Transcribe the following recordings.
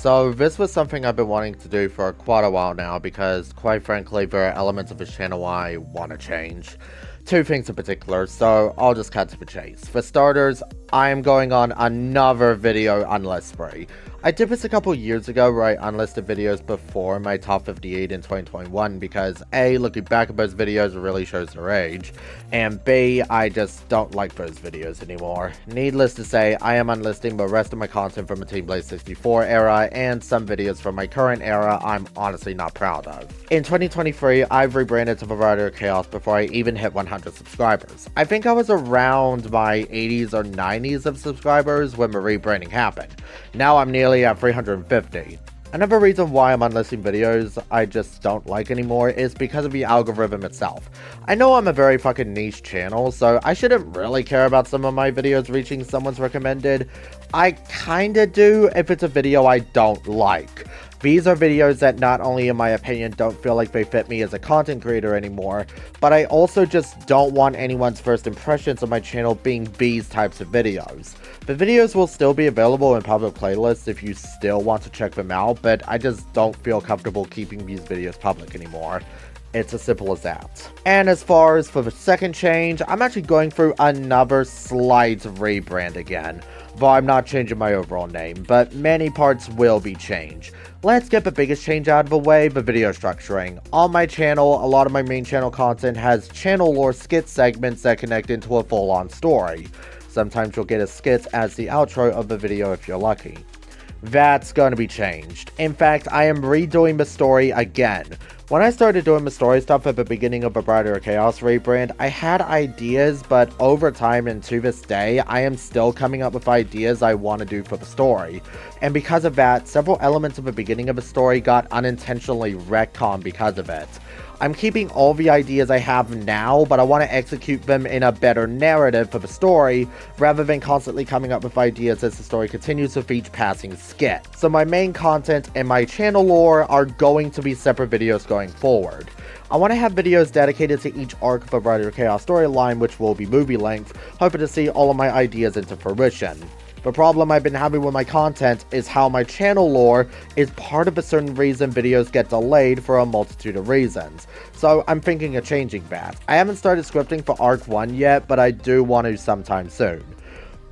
So this was something I've been wanting to do for quite a while now because, quite frankly, there are elements of this channel I want to change. Two things in particular, so I'll just cut to the chase. For starters, I am going on another video unlist spree. I did this a couple years ago where I unlisted videos before my top 58 in 2021 because A, looking back at those videos really shows their age, and B, I just don't like those videos anymore. Needless to say, I am unlisting the rest of my content from the Team Blaze 64 era and some videos from my current era I'm honestly not proud of. In 2023, I've rebranded to the Rider of Chaos before I even hit 100 subscribers. I think I was around my 80s or 90s of subscribers when the rebranding happened. Now I'm nearly at 350. Another reason why I'm unlisting videos I just don't like anymore is because of the algorithm itself. I know I'm a very fucking niche channel, so I shouldn't really care about some of my videos reaching someone's recommended. I kinda do if it's a video I don't like. These are videos that not only in my opinion don't feel like they fit me as a content creator anymore, but I also just don't want anyone's first impressions of my channel being these types of videos. The videos will still be available in public playlists if you still want to check them out, but I just don't feel comfortable keeping these videos public anymore. It's as simple as that. And as far as for the second change, I'm actually going through another slight rebrand again. Though I'm not changing my overall name, but many parts will be changed. Let's get the biggest change out of the way, the video structuring. On my channel, a lot of my main channel content has channel lore skit segments that connect into a full-on story. Sometimes you'll get a skit as the outro of the video if you're lucky. That's going to be changed. In fact, I am redoing the story again. When I started doing the story stuff at the beginning of the Rider of Chaos rebrand, I had ideas, but over time and to this day, I am still coming up with ideas I want to do for the story. And because of that, several elements of the beginning of the story got unintentionally retconned because of it. I'm keeping all the ideas I have now, but I want to execute them in a better narrative for the story, rather than constantly coming up with ideas as the story continues with each passing skit. So my main content and my channel lore are going to be separate videos going forward. I want to have videos dedicated to each arc of the Rider of Chaos storyline, which will be movie length, hoping to see all of my ideas into fruition. The problem I've been having with my content is how my channel lore is part of a certain reason videos get delayed for a multitude of reasons. So I'm thinking of changing that. I haven't started scripting for Arc 1 yet, but I do want to sometime soon.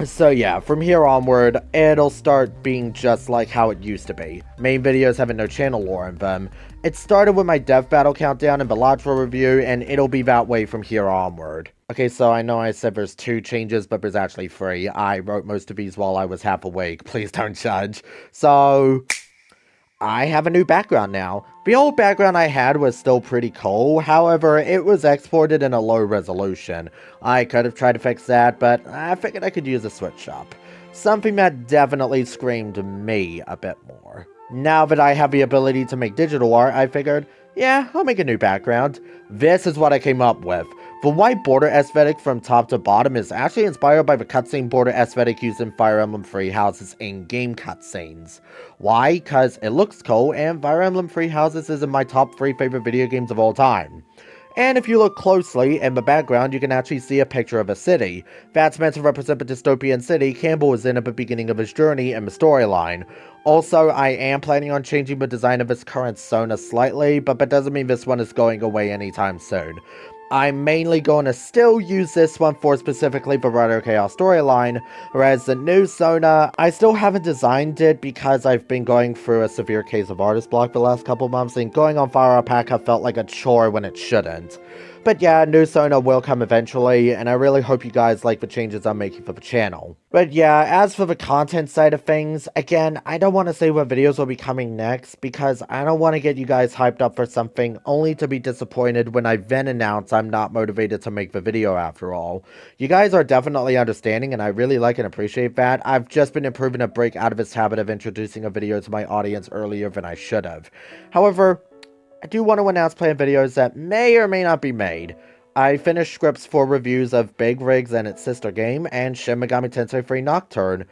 So yeah, from here onward, it'll start being just like how it used to be. Main videos having no channel lore in them. It started with my death battle countdown and Bellatro review, and it'll be that way from here onward. Okay, so I know I said there's 2 changes, but there's actually 3. I wrote most of these while I was half awake. Please don't judge. So I have a new background now. The old background I had was still pretty cool, however, it was exported in a low resolution. I could have tried to fix that, but I figured I could use a switch up. Something that definitely screamed me a bit more. Now that I have the ability to make digital art, I figured, yeah, I'll make a new background. This is what I came up with. The white border aesthetic from top to bottom is actually inspired by the cutscene border aesthetic used in Fire Emblem Three Houses in-game cutscenes. Why? Cause it looks cool, and Fire Emblem Three Houses is in my top 3 favorite video games of all time. And if you look closely in the background, you can actually see a picture of a city. That's meant to represent the dystopian city Campbell was in at the beginning of his journey in the storyline. Also, I am planning on changing the design of its current Sona slightly, but that doesn't mean this one is going away anytime soon. I'm mainly going to still use this one for specifically the Rider of Chaos storyline, whereas the new Sona, I still haven't designed it because I've been going through a severe case of artist block the last couple months, and going on Fire Alpaca felt like a chore when it shouldn't. But yeah, new Sona will come eventually, and I really hope you guys like the changes I'm making for the channel. But yeah, as for the content side of things, again, I don't want to say what videos will be coming next, because I don't want to get you guys hyped up for something only to be disappointed when I then announce I'm not motivated to make the video after all. You guys are definitely understanding, and I really like and appreciate that. I've just been improving to break out of this habit of introducing a video to my audience earlier than I should have. However, I do want to announce planned videos that may or may not be made. I finished scripts for reviews of Big Rigs and its sister game, and Shin Megami Tensei 3 Nocturne.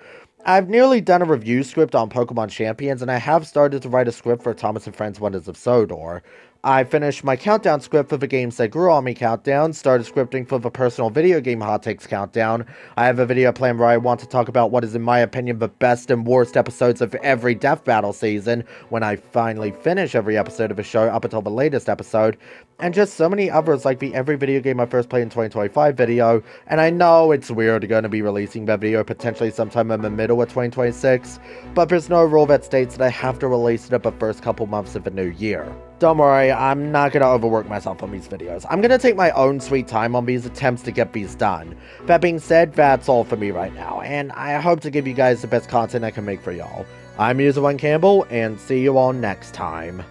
I've nearly done a review script on Pokemon Champions, and I have started to write a script for Thomas and Friends Wonders of Sodor. I finished my countdown script for the games that grew on me countdown, started scripting for the personal video game hot takes countdown. I have a video planned where I want to talk about what is in my opinion the best and worst episodes of every Death Battle season, when I finally finish every episode of the show up until the latest episode, and just so many others like the Every Video Game I First Played in 2025 video, and I know it's weird going to be releasing that video potentially sometime in the middle of 2026, but there's no rule that states that I have to release it at the first couple months of the new year. Don't worry, I'm not going to overwork myself on these videos. I'm going to take my own sweet time on these attempts to get these done. That being said, that's all for me right now, and I hope to give you guys the best content I can make for y'all. I'm User1Campbell, and see you all next time.